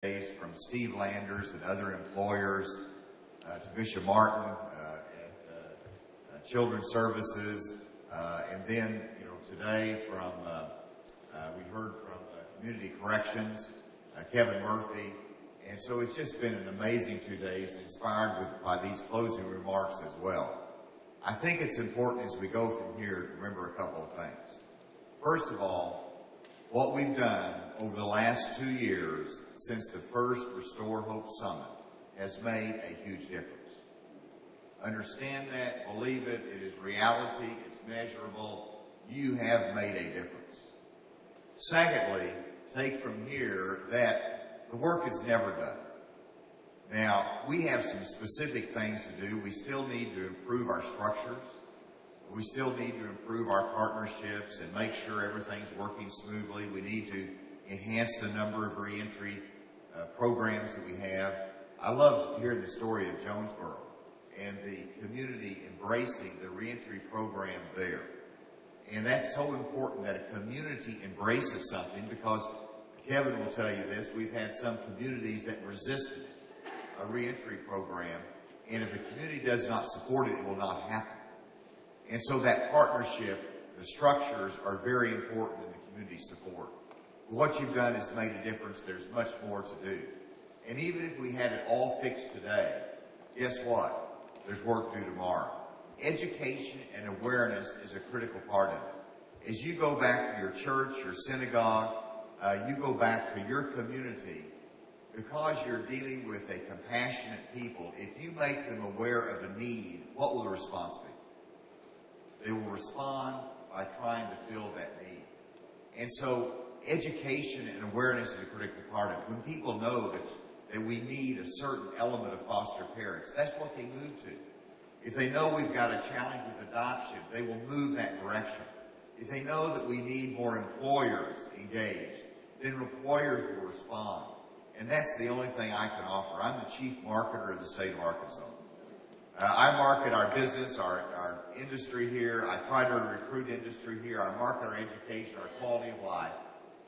from Steve Landers and other employers to Bishop Martin at Children's Services, and then today from we heard from Community Corrections, Kevin Murphy, and so it's just been an amazing 2 days, inspired by these closing remarks as well. I think it's important as we go from here to remember a couple of things. First of all, what we've done over the last 2 years since the first Restore Hope Summit has made a huge difference. Understand that, believe it, it is reality, it's measurable. You have made a difference. Secondly, take from here that the work is never done. Now, we have some specific things to do. We still need to improve our structures. We still need to improve our partnerships and make sure everything's working smoothly. We need to enhance the number of reentry programs that we have. I love hearing the story of Jonesboro and the community embracing the reentry program there. And that's so important that a community embraces something, because Kevin will tell you this, we've had some communities that resisted a reentry program, and if the community does not support it, it will not happen. And so that partnership, the structures are very important in the community support. What you've done has made a difference. There's much more to do. And even if we had it all fixed today, guess what? There's work due tomorrow. Education and awareness is a critical part of it. As you go back to your church, your synagogue, you go back to your community, because you're dealing with a compassionate people, if you make them aware of a need, what will the response be? They will respond by trying to fill that need. And so education and awareness is a critical part of it. When people know that we need a certain element of foster parents, that's what they move to. If they know we've got a challenge with adoption, they will move that direction. If they know that we need more employers engaged, then employers will respond. And that's the only thing I can offer. I'm the chief marketer of the state of Arkansas. I market our business, our industry here. I try to recruit industry here. I market our education, our quality of life.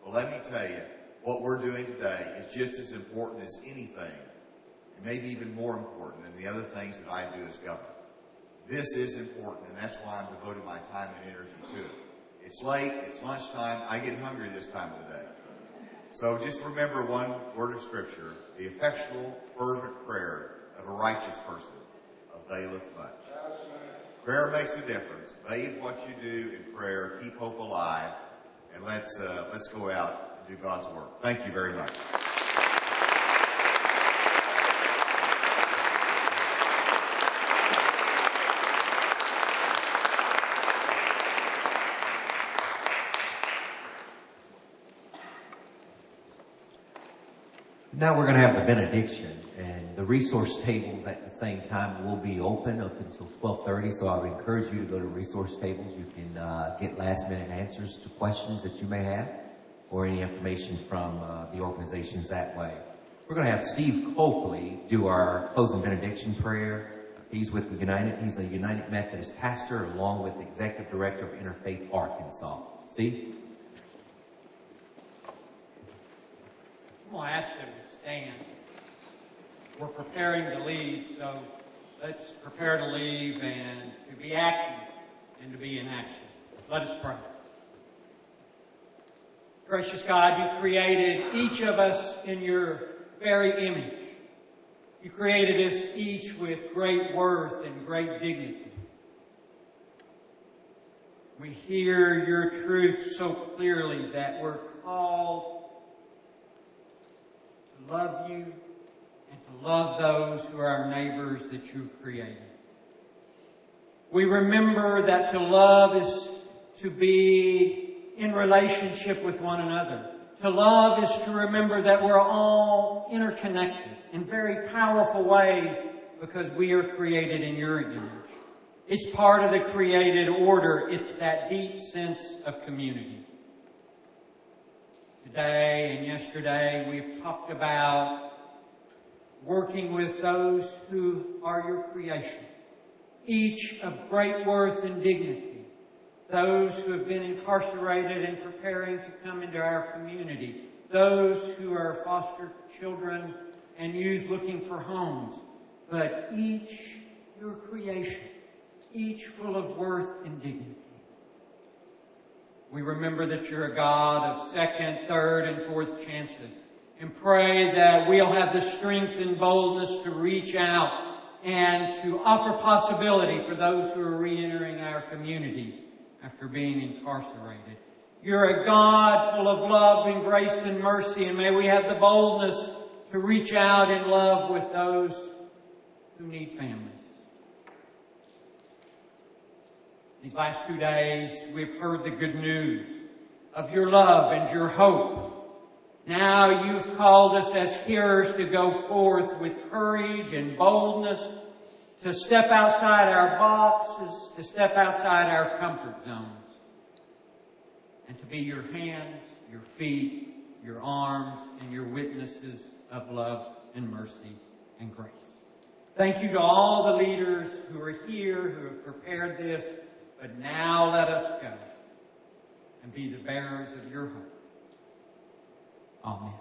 But let me tell you, what we're doing today is just as important as anything, and maybe even more important than the other things that I do as governor. This is important, and that's why I'm devoting my time and energy to it. It's late, it's lunchtime, I get hungry this time of the day. So just remember one word of Scripture: the effectual, fervent prayer of a righteous person availeth much. Prayer makes a difference. Bathe what you do in prayer. Keep hope alive. And let's go out and do God's work. Thank you very much. Now we're going to have the benediction, and the resource tables at the same time will be open up until 12:30, so I would encourage you to go to resource tables. You can get last-minute answers to questions that you may have, or any information from the organizations that way. We're going to have Steve Copley do our closing benediction prayer. He's a United Methodist pastor, along with the Executive Director of Interfaith Arkansas. Steve? I'm going to ask them to stand. We're preparing to leave, so let's prepare to leave and to be active and to be in action. Let us pray. Gracious God, you created each of us in your very image. You created us each with great worth and great dignity. We hear your truth so clearly that we're called to love you and to love those who are our neighbors that you've created. We remember that to love is to be in relationship with one another. To love is to remember that we're all interconnected in very powerful ways because we are created in your image. It's part of the created order. It's that deep sense of community. Today and yesterday, we've talked about working with those who are your creation, each of great worth and dignity, those who have been incarcerated and preparing to come into our community, those who are foster children and youth looking for homes, but each your creation, each full of worth and dignity. We remember that you're a God of second, third, and fourth chances, and pray that we'll have the strength and boldness to reach out and to offer possibility for those who are re-entering our communities after being incarcerated. You're a God full of love and grace and mercy, and may we have the boldness to reach out in love with those who need families. These last 2 days, we've heard the good news of your love and your hope. Now you've called us as hearers to go forth with courage and boldness, to step outside our boxes, to step outside our comfort zones, and to be your hands, your feet, your arms, and your witnesses of love and mercy and grace. Thank you to all the leaders who are here, who have prepared this, but now let us go and be the bearers of your hope. Amen.